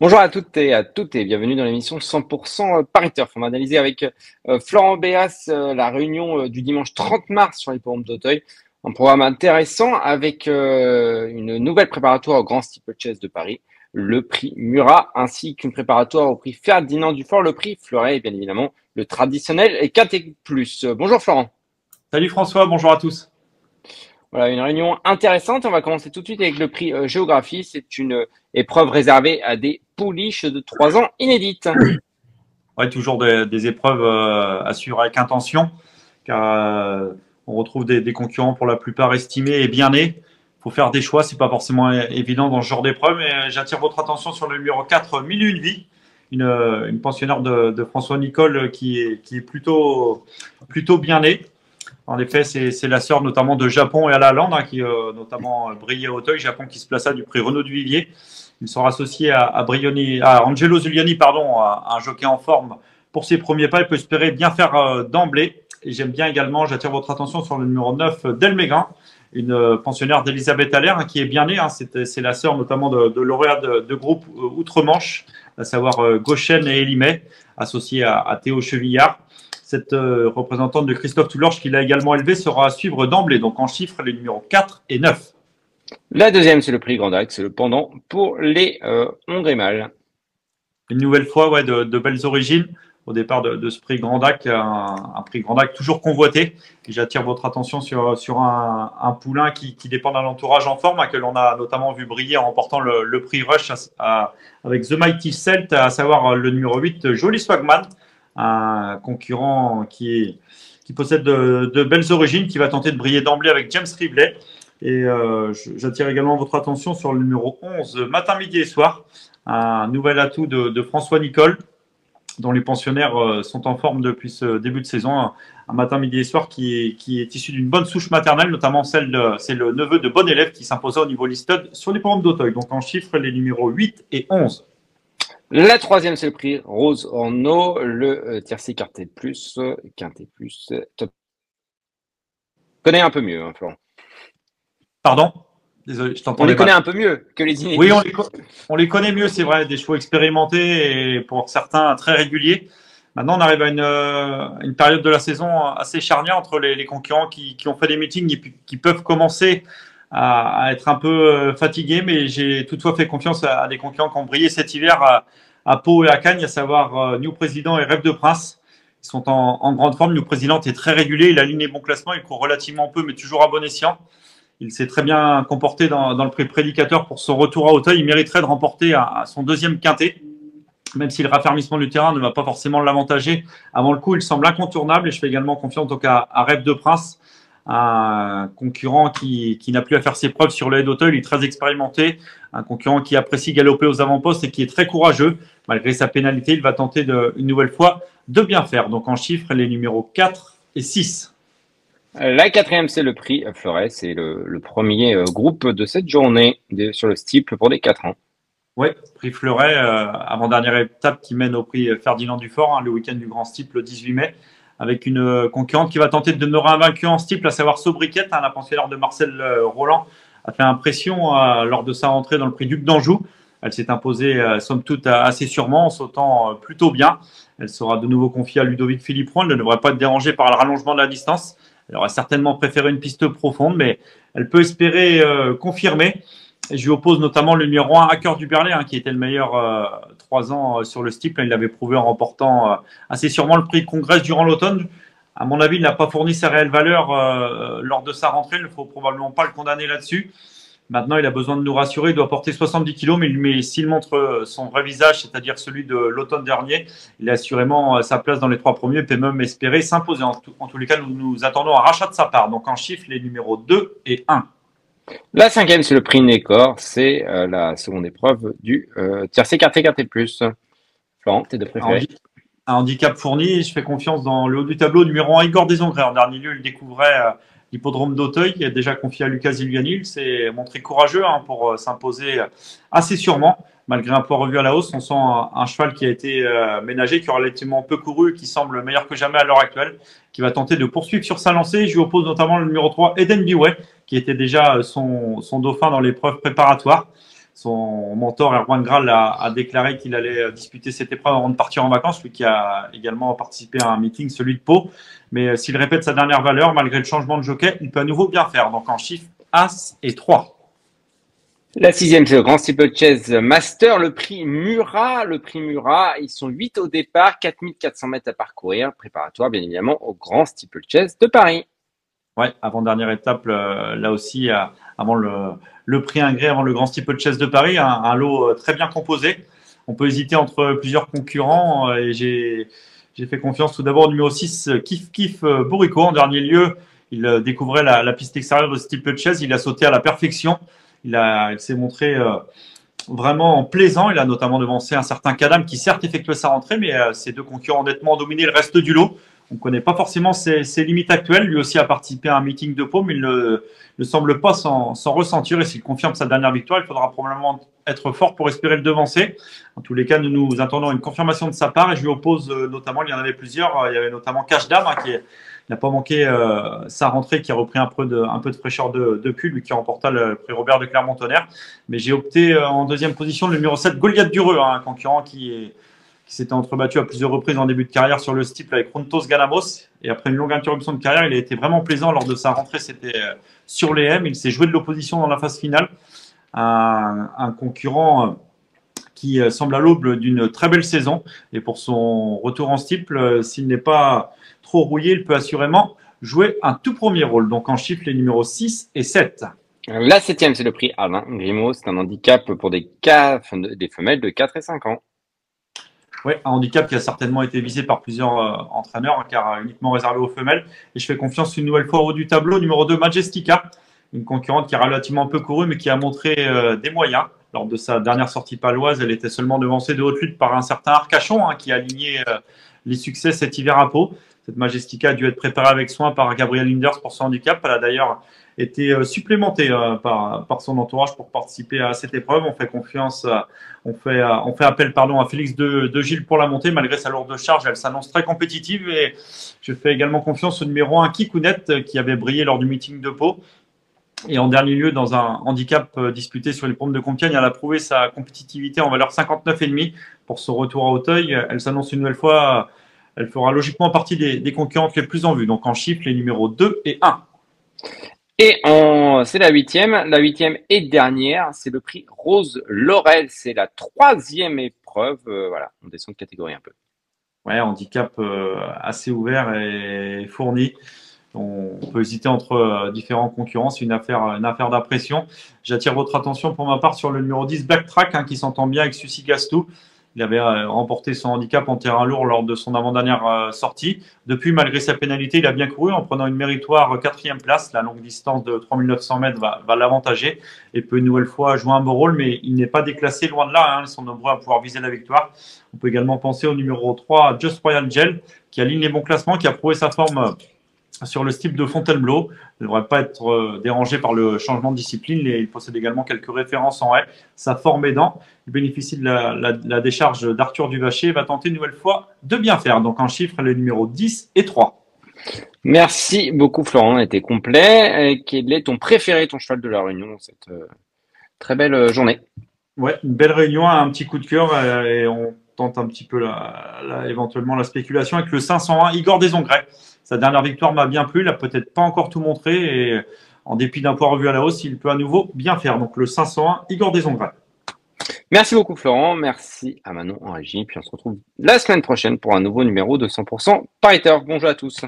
Bonjour à toutes et bienvenue dans l'émission 100% Paris Turf. On va analyser avec Florent Béas la réunion du dimanche 30 mars sur l'hippodrome d'Auteuil. Un programme intéressant avec une nouvelle préparatoire au Grand Steeplechase de Paris, le prix Murat, ainsi qu'une préparatoire au prix Ferdinand Dufort, le prix Fleuret et bien évidemment le traditionnel et Quintet Plus. Bonjour Florent. Salut François, bonjour à tous. Voilà, une réunion intéressante. On va commencer tout de suite avec le prix Géographie. C'est une épreuve réservée à des pouliches de 3 ans inédites. Ouais, toujours des épreuves à suivre avec intention, car on retrouve des concurrents pour la plupart estimés et bien nés. Il faut faire des choix, c'est pas forcément évident dans ce genre d'épreuve. Mais j'attire votre attention sur le numéro 4, Mille et une vies, une pensionnaire de François Nicole qui est plutôt bien née. En effet, c'est la sœur notamment de Japon et Alaland, qui notamment brillait à Auteuil. Japon qui se plaça du prix Renaud Duvivier. Ils sont associés à Angelo Zuliani, pardon, un jockey en forme pour ses premiers pas. Il peut espérer bien faire d'emblée. Et j'aime bien également, j'attire votre attention sur le numéro 9, Delmégan, une pensionnaire d'Elisabeth Allaire, qui est bien née. C'est la sœur notamment de lauréat de groupe Outre-Manche, à savoir Gauchen et Elimay, associés à Théo Chevillard. Cette représentante de Christophe Toulorge, qui l'a également élevé, sera à suivre d'emblée. Donc en chiffres, les numéros 4 et 9. La deuxième, c'est le prix Grand Dax, c'est le pendant pour les Hongres et Mâles. Une nouvelle fois, ouais, de belles origines. Au départ de ce prix Grand Dac, un prix Grand Dac toujours convoité. Et j'attire votre attention sur un poulain qui dépend d'un entourage en forme, que l'on a notamment vu briller en remportant le prix Rush avec The Mighty Celt, à savoir le numéro 8, Joli Swagman, un concurrent qui possède de belles origines, qui va tenter de briller d'emblée avec James Rivley. Et j'attire également votre attention sur le numéro 11, Matin, Midi et Soir, un nouvel atout de François Nicole, dont les pensionnaires sont en forme depuis ce début de saison. Un Matin, Midi et Soir qui est issu d'une bonne souche maternelle, notamment c'est le neveu de Bon Élève qui s'imposa au niveau listed sur les programmes d'Auteuil. Donc en chiffres, les numéros 8 et 11. La troisième, c'est le prix Rose Orno, le tiercé Quintet Plus, top. Connais un peu mieux, hein, Florent. Pardon? Désolé, je t'entends. On les connaît un peu mieux que les inédits. Oui, on les connaît mieux, c'est vrai. Des chevaux expérimentés et pour certains très réguliers. Maintenant, on arrive à une période de la saison assez charnière entre les concurrents qui ont fait des meetings et qui peuvent commencer à être un peu fatigués. Mais j'ai toutefois fait confiance à des concurrents qui ont brillé cet hiver à Pau et à Cagnes, à savoir New Président et Rêve de Prince. Ils sont en grande forme. New Président est très régulier. Il aligne les bons classements. Il court relativement peu, mais toujours à bon escient. Il s'est très bien comporté dans le prix Prédicateur pour son retour à Auteuil. Il mériterait de remporter à son deuxième quintet, même si le raffermissement du terrain ne va pas forcément l'avantager. Avant le coup, il semble incontournable et je fais également confiance donc à Rêve de Prince, un concurrent qui n'a plus à faire ses preuves sur le haie d'Auteuil. Il est très expérimenté, un concurrent qui apprécie galoper aux avant-postes et qui est très courageux. Malgré sa pénalité, il va tenter une nouvelle fois de bien faire. Donc en chiffres, les numéros 4 et 6. La quatrième, c'est le prix Fleuret. C'est le premier groupe de cette journée sur le steeple pour les 4 ans. Oui, prix Fleuret, avant-dernière étape qui mène au prix Ferdinand Dufort, le week-end du Grand Steeple le 18 mai, avec une concurrente qui va tenter de demeurer invaincue en steeple, à savoir Sobriquette, la pensionnaire de Marcel Roland, a fait impression lors de sa rentrée dans le prix Duc d'Anjou. Elle s'est imposée, somme toute, assez sûrement, en sautant plutôt bien. Elle sera de nouveau confiée à Ludovic Philippon. Elle ne devrait pas être dérangée par le rallongement de la distance. Elle aurait certainement préféré une piste profonde, mais elle peut espérer confirmer. Et je lui oppose notamment le numéro 1, Hacker du Berlay, qui était le meilleur 3 ans sur le steeple. Il l'avait prouvé en remportant assez sûrement le prix Congrès durant l'automne. À mon avis, il n'a pas fourni sa réelle valeur lors de sa rentrée. Il ne faut probablement pas le condamner là-dessus. Maintenant, il a besoin de nous rassurer. Il doit porter 70 kilos, mais s'il montre son vrai visage, c'est-à-dire celui de l'automne dernier, il a assurément sa place dans les 3 premiers. Il peut même espérer s'imposer. En tous les cas, nous attendons un rachat de sa part. Donc en chiffres, les numéros 2 et 1. La cinquième, c'est le prix Nécor. C'est la seconde épreuve du tiercé Quintet Plus. Florent, tes deux préférés? Un handicap fourni. Je fais confiance dans le haut du tableau. Numéro 1, Igor Desongrés. En dernier lieu, il découvrait l'hippodrome d'Auteuil. Il est déjà confié à Lucas Ziliani. Il s'est montré courageux pour s'imposer assez sûrement. Malgré un poids revu à la hausse, on sent un cheval qui a été ménagé, qui a relativement peu couru, qui semble meilleur que jamais à l'heure actuelle, qui va tenter de poursuivre sur sa lancée. Je lui oppose notamment le numéro 3, Eden Biway, qui était déjà son dauphin dans l'épreuve préparatoire. Son mentor Erwan Graal a déclaré qu'il allait disputer cette épreuve avant de partir en vacances, lui qui a également participé à un meeting, celui de Pau. Mais s'il répète sa dernière valeur, malgré le changement de jockey, il peut à nouveau bien faire. Donc en chiffre, As et 3. La sixième, c'est le Grand Steeplechase Master, le prix Murat. Le prix Murat, ils sont 8 au départ, 4400 mètres à parcourir, préparatoire bien évidemment au Grand Steeplechase de Paris. Ouais, avant-dernière étape, là aussi, avant le prix Ingré, avant le Grand Steeplechase de Paris, un lot très bien composé. On peut hésiter entre plusieurs concurrents et j'ai fait confiance tout d'abord au numéro 6, Kif Kif Bourrico. En dernier lieu, il découvrait la piste extérieure de Steeplechase, il a sauté à la perfection. Il s'est montré vraiment plaisant. Il a notamment devancé un certain Kadam qui certes effectuait sa rentrée, mais ces deux concurrents ont nettement dominé le reste du lot. On ne connaît pas forcément ses limites actuelles. Lui aussi a participé à un meeting de Pau, mais il ne semble pas s'en ressentir. Et s'il confirme sa dernière victoire, il faudra probablement être fort pour espérer le devancer. En tous les cas, nous attendons une confirmation de sa part. Et je lui oppose notamment, il y en avait plusieurs. Il y avait notamment Cash Dam qui n'a pas manqué sa rentrée, qui a repris un peu de fraîcheur depuis, lui qui remporta le prix Robert de Clermont-Tonnerre. Mais j'ai opté en deuxième position le numéro 7, Goliath Dureux, un concurrent qui s'était entrebattu à plusieurs reprises en début de carrière sur le steeple avec Rontos Ganamos. Et après une longue interruption de carrière, il a été vraiment plaisant lors de sa rentrée. C'était sur les M. Il s'est joué de l'opposition dans la phase finale. Un concurrent qui semble à l'aube d'une très belle saison. Et pour son retour en steeple, s'il n'est pas trop rouillé, il peut assurément jouer un tout premier rôle. Donc en chiffre, les numéros 6 et 7. La septième, c'est le prix Alain Grimaud. C'est un handicap pour des femelles de 4 et 5 ans. Oui, un handicap qui a certainement été visé par plusieurs entraîneurs, car uniquement réservé aux femelles. Et je fais confiance une nouvelle fois au haut du tableau. Numéro 2, Majestica, une concurrente qui a relativement peu couru, mais qui a montré des moyens. Lors de sa dernière sortie paloise, elle était seulement devancée de haute lutte par un certain Arcachon, qui a aligné les succès cet hiver à Pau. Cette Majestica a dû être préparée avec soin par Gabriel Linders pour son handicap. Elle a d'ailleurs été supplémentée par son entourage pour participer à cette épreuve. On fait confiance, on fait appel à Félix de Gilles pour la montée. Malgré sa lourde charge, elle s'annonce très compétitive. Et je fais également confiance au numéro 1, Kikounet, qui avait brillé lors du meeting de Pau. Et en dernier lieu, dans un handicap disputé sur les pompes de Compiègne, elle a prouvé sa compétitivité en valeur 59,5 pour son retour à Auteuil. Elle s'annonce une nouvelle fois, elle fera logiquement partie des concurrentes les plus en vue. Donc en chiffres, les numéros 2 et 1. Et c'est la huitième et dernière, c'est le prix Rose Laurel. C'est la troisième épreuve. Voilà, on descend de catégorie un peu. Ouais, handicap assez ouvert et fourni. On peut hésiter entre différents concurrents. C'est une affaire d'impression. J'attire votre attention pour ma part sur le numéro 10, Backtrack, qui s'entend bien avec Sucy Gastou. Il avait remporté son handicap en terrain lourd lors de son avant-dernière sortie. Depuis, malgré sa pénalité, il a bien couru en prenant une méritoire quatrième place. La longue distance de 3900 mètres va l'avantager et peut une nouvelle fois jouer un beau rôle, mais il n'est pas déclassé, loin de là. Ils sont nombreux à pouvoir viser la victoire. On peut également penser au numéro 3, Just Royal Gel, qui aligne les bons classements, qui a prouvé sa forme sur le steeple de Fontainebleau. Il ne devrait pas être dérangé par le changement de discipline. Il possède également quelques références en haie. Sa forme aidant, il bénéficie de la décharge d'Arthur Duvacher et va tenter une nouvelle fois de bien faire. Donc en chiffre, les numéros 10 et 3. Merci beaucoup Florent, on était complet. Quel est ton préféré, ton cheval de la Réunion dans cette très belle journée? Ouais, une belle réunion, un petit coup de cœur et on tente un petit peu éventuellement la spéculation avec le 501 Igor Desongrais. Sa dernière victoire m'a bien plu, il n'a peut-être pas encore tout montré et en dépit d'un poids revu à la hausse, il peut à nouveau bien faire. Donc le 501 Igor Desongrais. Merci beaucoup Florent, merci à Manon en régie, puis on se retrouve la semaine prochaine pour un nouveau numéro de 100% Pariteur. Bonjour à tous.